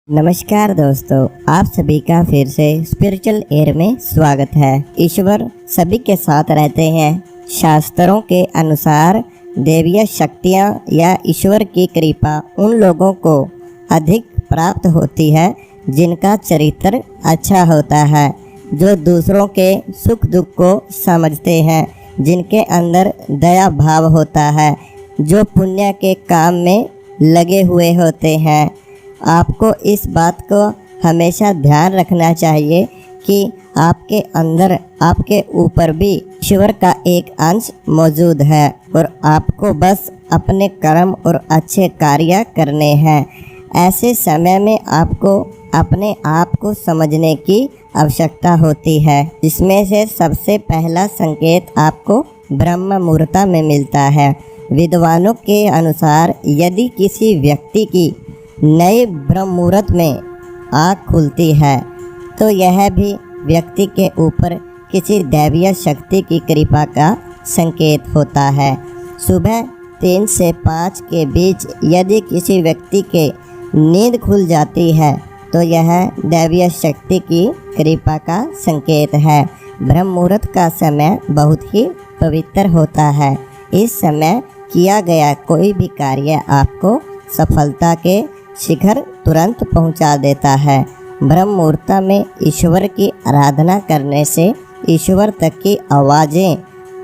नमस्कार दोस्तों, आप सभी का फिर से स्पिरिचुअल एयर में स्वागत है। ईश्वर सभी के साथ रहते हैं। शास्त्रों के अनुसार दैवीय शक्तियाँ या ईश्वर की कृपा उन लोगों को अधिक प्राप्त होती है जिनका चरित्र अच्छा होता है, जो दूसरों के सुख दुख को समझते हैं, जिनके अंदर दया भाव होता है, जो पुण्य के काम में लगे हुए होते हैं। आपको इस बात को हमेशा ध्यान रखना चाहिए कि आपके अंदर, आपके ऊपर भी ईश्वर का एक अंश मौजूद है और आपको बस अपने कर्म और अच्छे कार्य करने हैं। ऐसे समय में आपको अपने आप को समझने की आवश्यकता होती है, जिसमें से सबसे पहला संकेत आपको ब्रह्म मुहूर्त में मिलता है। विद्वानों के अनुसार यदि किसी व्यक्ति की नए ब्रह्म मुहूर्त में आँख खुलती है तो यह भी व्यक्ति के ऊपर किसी दैवीय शक्ति की कृपा का संकेत होता है। सुबह 3 से 5 के बीच यदि किसी व्यक्ति के नींद खुल जाती है तो यह दैवीय शक्ति की कृपा का संकेत है। ब्रह्म मुहूर्त का समय बहुत ही पवित्र होता है। इस समय किया गया कोई भी कार्य आपको सफलता के शिखर तुरंत पहुंचा देता है। ब्रह्म मुहूर्त में ईश्वर की आराधना करने से ईश्वर तक की आवाज़ें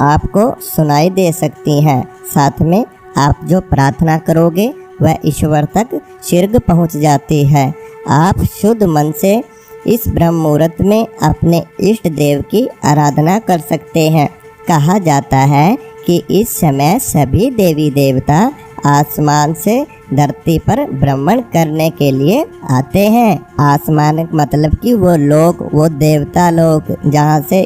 आपको सुनाई दे सकती हैं। साथ में आप जो प्रार्थना करोगे वह ईश्वर तक शीघ्र पहुंच जाती है। आप शुद्ध मन से इस ब्रह्म मुहूर्त में अपने इष्ट देव की आराधना कर सकते हैं। कहा जाता है कि इस समय सभी देवी देवता आसमान से धरती पर भ्रमण करने के लिए आते हैं। आसमान मतलब कि वो लोग, वो देवता लोग जहाँ से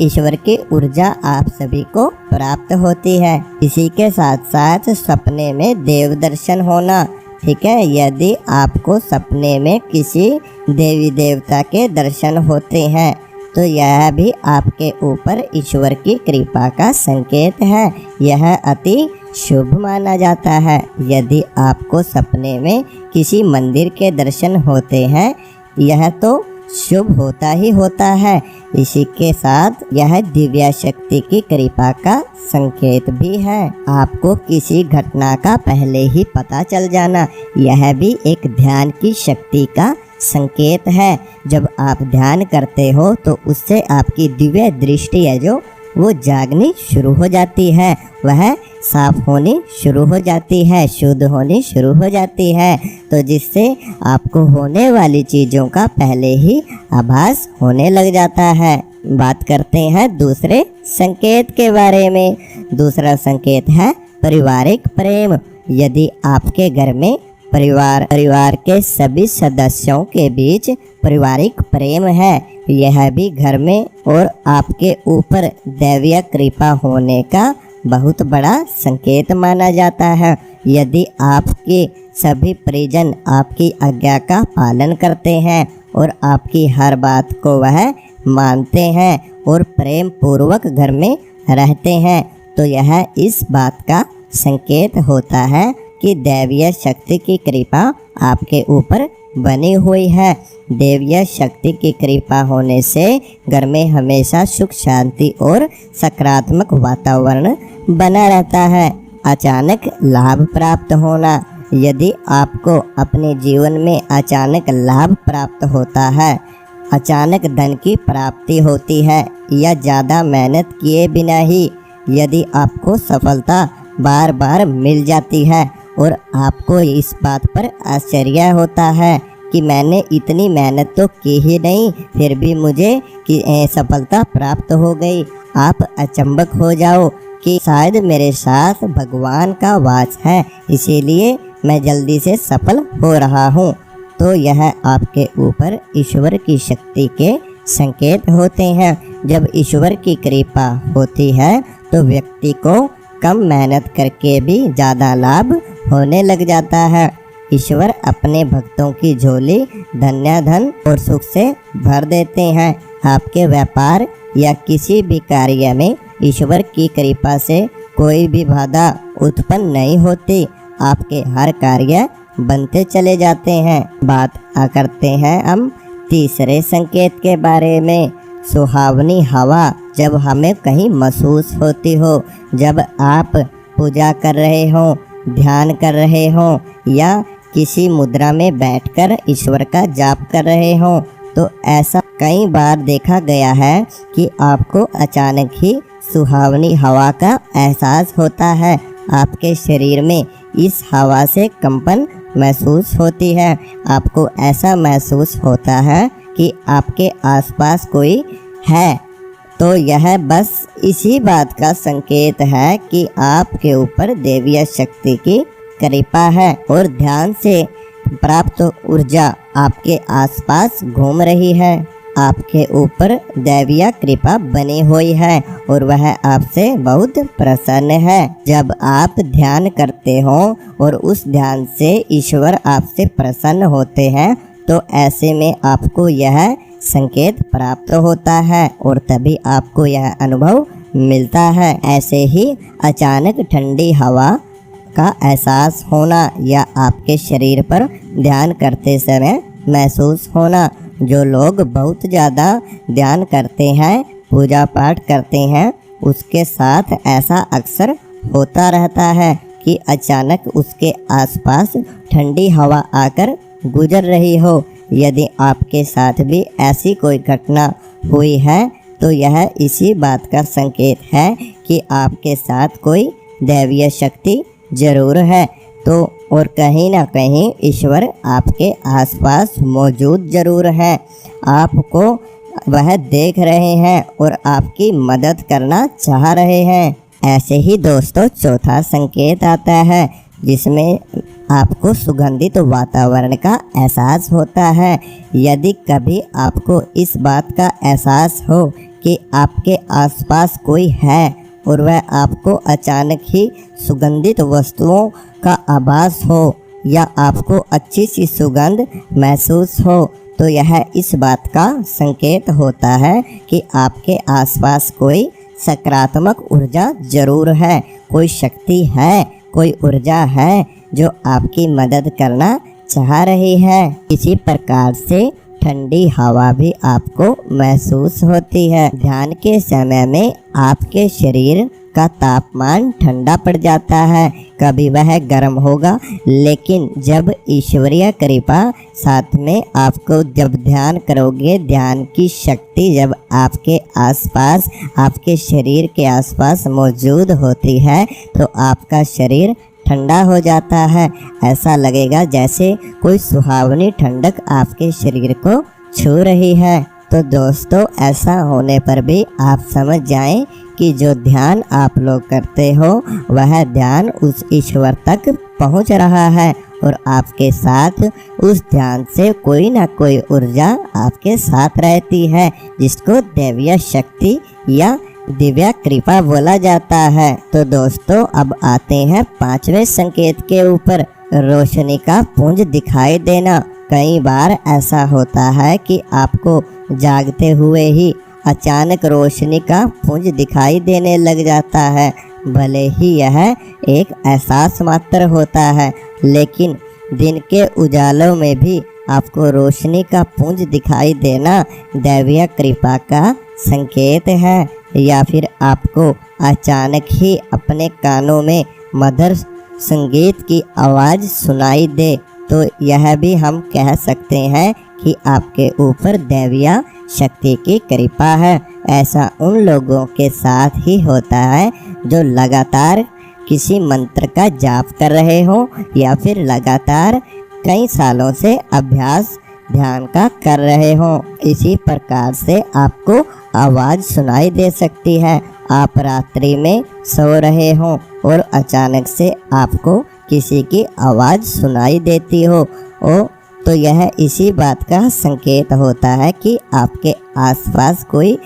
ईश्वर की ऊर्जा आप सभी को प्राप्त होती है। इसी के साथ साथ सपने में देव दर्शन होना, ठीक है। यदि आपको सपने में किसी देवी देवता के दर्शन होते हैं तो यह भी आपके ऊपर ईश्वर की कृपा का संकेत है। यह अति शुभ माना जाता है। यदि आपको सपने में किसी मंदिर के दर्शन होते हैं, यह तो शुभ होता ही होता है। इसी के साथ यह दिव्य शक्ति की कृपा का संकेत भी है। आपको किसी घटना का पहले ही पता चल जाना, यह भी एक ध्यान की शक्ति का संकेत है। जब आप ध्यान करते हो तो उससे आपकी दिव्य दृष्टि है जो वो जागनी शुरू हो जाती है, वह साफ होनी शुरू हो जाती है, शुद्ध होनी शुरू हो जाती है, तो जिससे आपको होने वाली चीज़ों का पहले ही आभास होने लग जाता है। बात करते हैं दूसरे संकेत के बारे में। दूसरा संकेत है पारिवारिक प्रेम। यदि आपके घर में परिवार के सभी सदस्यों के बीच पारिवारिक प्रेम है, यह भी घर में और आपके ऊपर दैवीय कृपा होने का बहुत बड़ा संकेत माना जाता है। यदि आपके सभी परिजन आपकी आज्ञा का पालन करते हैं और आपकी हर बात को वह मानते हैं और प्रेम पूर्वक घर में रहते हैं, तो यह इस बात का संकेत होता है कि दैवीय शक्ति की कृपा आपके ऊपर बनी हुई है। दैवीय शक्ति की कृपा होने से घर में हमेशा सुख शांति और सकारात्मक वातावरण बना रहता है। अचानक लाभ प्राप्त होना। यदि आपको अपने जीवन में अचानक लाभ प्राप्त होता है, अचानक धन की प्राप्ति होती है या ज़्यादा मेहनत किए बिना ही यदि आपको सफलता बार बार मिल जाती है और आपको इस बात पर आश्चर्य होता है कि मैंने इतनी मेहनत तो की ही नहीं, फिर भी मुझे सफलता प्राप्त हो गई, आप अचंभक हो जाओ कि शायद मेरे साथ भगवान का वास है, इसीलिए मैं जल्दी से सफल हो रहा हूँ, तो यह आपके ऊपर ईश्वर की शक्ति के संकेत होते हैं। जब ईश्वर की कृपा होती है तो व्यक्ति को कम मेहनत करके भी ज़्यादा लाभ होने लग जाता है। ईश्वर अपने भक्तों की झोली धन और सुख से भर देते हैं। आपके व्यापार या किसी भी कार्य में ईश्वर की कृपा से कोई भी बाधा उत्पन्न नहीं होती। आपके हर कार्य बनते चले जाते हैं। बात करते हैं हम तीसरे संकेत के बारे में। सुहावनी हवा जब हमें कहीं महसूस होती हो, जब आप पूजा कर रहे हो, ध्यान कर रहे हो या किसी मुद्रा में बैठकर ईश्वर का जाप कर रहे हो, तो ऐसा कई बार देखा गया है कि आपको अचानक ही सुहावनी हवा का एहसास होता है। आपके शरीर में इस हवा से कंपन महसूस होती है। आपको ऐसा महसूस होता है कि आपके आसपास कोई है। तो यह बस इसी बात का संकेत है कि आपके ऊपर दैवीय शक्ति की कृपा है और ध्यान से प्राप्त ऊर्जा आपके आसपास घूम रही है। आपके ऊपर दैवीय कृपा बनी हुई है और वह आपसे बहुत प्रसन्न है। जब आप ध्यान करते हो और उस ध्यान से ईश्वर आपसे प्रसन्न होते हैं, तो ऐसे में आपको यह संकेत प्राप्त होता है और तभी आपको यह अनुभव मिलता है। ऐसे ही अचानक ठंडी हवा का एहसास होना या आपके शरीर पर ध्यान करते समय महसूस होना। जो लोग बहुत ज़्यादा ध्यान करते हैं, पूजा पाठ करते हैं, उसके साथ ऐसा अक्सर होता रहता है कि अचानक उसके आसपास ठंडी हवा आकर गुजर रही हो। यदि आपके साथ भी ऐसी कोई घटना हुई है, तो यह इसी बात का संकेत है कि आपके साथ कोई दैवीय शक्ति जरूर है। तो और कहीं ना कहीं ईश्वर आपके आसपास मौजूद जरूर है। आपको वह देख रहे हैं और आपकी मदद करना चाह रहे हैं। ऐसे ही दोस्तों चौथा संकेत आता है, जिसमें आपको सुगंधित वातावरण का एहसास होता है। यदि कभी आपको इस बात का एहसास हो कि आपके आसपास कोई है और वह आपको अचानक ही सुगंधित वस्तुओं का आभास हो या आपको अच्छी सी सुगंध महसूस हो, तो यह इस बात का संकेत होता है कि आपके आसपास कोई सकारात्मक ऊर्जा जरूर है, कोई शक्ति है, कोई ऊर्जा है जो आपकी मदद करना चाह रही है। इसी प्रकार से ठंडी हवा भी आपको महसूस होती है। ध्यान के समय में आपके शरीर का तापमान ठंडा पड़ जाता है, कभी वह गर्म होगा, लेकिन जब ईश्वरीय कृपा साथ में आपको जब ध्यान करोगे, ध्यान की शक्ति जब आपके आसपास, आपके शरीर के आसपास मौजूद होती है, तो आपका शरीर ठंडा हो जाता है। ऐसा लगेगा जैसे कोई सुहावनी ठंडक आपके शरीर को छू रही है। तो दोस्तों ऐसा होने पर भी आप समझ जाएं कि जो ध्यान आप लोग करते हो वह ध्यान उस ईश्वर तक पहुंच रहा है और आपके साथ उस ध्यान से कोई ना कोई ऊर्जा आपके साथ रहती है, जिसको दैवीय शक्ति या दिव्य कृपा बोला जाता है। तो दोस्तों अब आते हैं पांचवें संकेत के ऊपर, रोशनी का पुंज दिखाई देना। कई बार ऐसा होता है कि आपको जागते हुए ही अचानक रोशनी का पुंज दिखाई देने लग जाता है। भले ही यह एक एहसास मात्र होता है, लेकिन दिन के उजालों में भी आपको रोशनी का पुंज दिखाई देना दैवीय कृपा का संकेत है। या फिर आपको अचानक ही अपने कानों में मधुर संगीत की आवाज़ सुनाई दे, तो यह भी हम कह सकते हैं कि आपके ऊपर दैवीय शक्ति की कृपा है। ऐसा उन लोगों के साथ ही होता है जो लगातार किसी मंत्र का जाप कर रहे हो या फिर लगातार कई सालों से अभ्यास ध्यान का कर रहे हो। इसी प्रकार से आपको आवाज़ सुनाई दे सकती है। आप रात्रि में सो रहे हो और अचानक से आपको किसी की आवाज़ सुनाई देती हो, तो यह इसी बात का संकेत होता है कि आपके आसपास कोई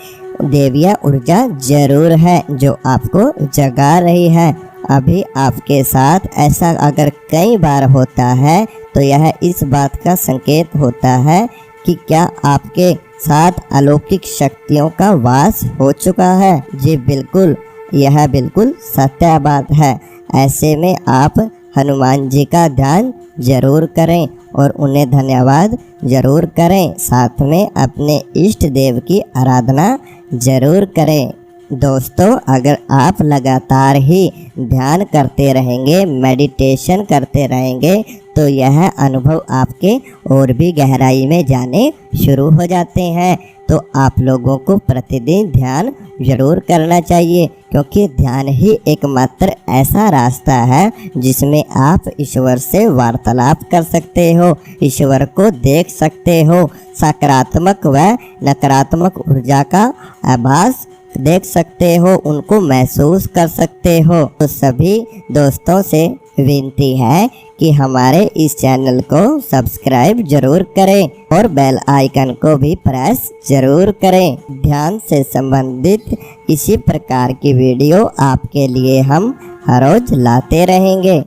दैवीय ऊर्जा जरूर है जो आपको जगा रही है। अभी आपके साथ ऐसा अगर कई बार होता है, तो यह इस बात का संकेत होता है कि क्या आपके साथ अलौकिक शक्तियों का वास हो चुका है। जी बिल्कुल, यह बिल्कुल सत्य बात है। ऐसे में आप हनुमान जी का ध्यान जरूर करें और उन्हें धन्यवाद जरूर करें। साथ में अपने इष्ट देव की आराधना जरूर करें। दोस्तों, अगर आप लगातार ही ध्यान करते रहेंगे, मेडिटेशन करते रहेंगे, तो यह अनुभव आपके और भी गहराई में जाने शुरू हो जाते हैं। तो आप लोगों को प्रतिदिन ध्यान जरूर करना चाहिए, क्योंकि ध्यान ही एकमात्र ऐसा रास्ता है जिसमें आप ईश्वर से वार्तालाप कर सकते हो, ईश्वर को देख सकते हो, सकारात्मक व नकारात्मक ऊर्जा का आभास देख सकते हो, उनको महसूस कर सकते हो। तो सभी दोस्तों से विनती है कि हमारे इस चैनल को सब्सक्राइब जरूर करें और बेल आइकन को भी प्रेस जरूर करें। ध्यान से संबंधित इसी प्रकार की वीडियो आपके लिए हम हर रोज लाते रहेंगे।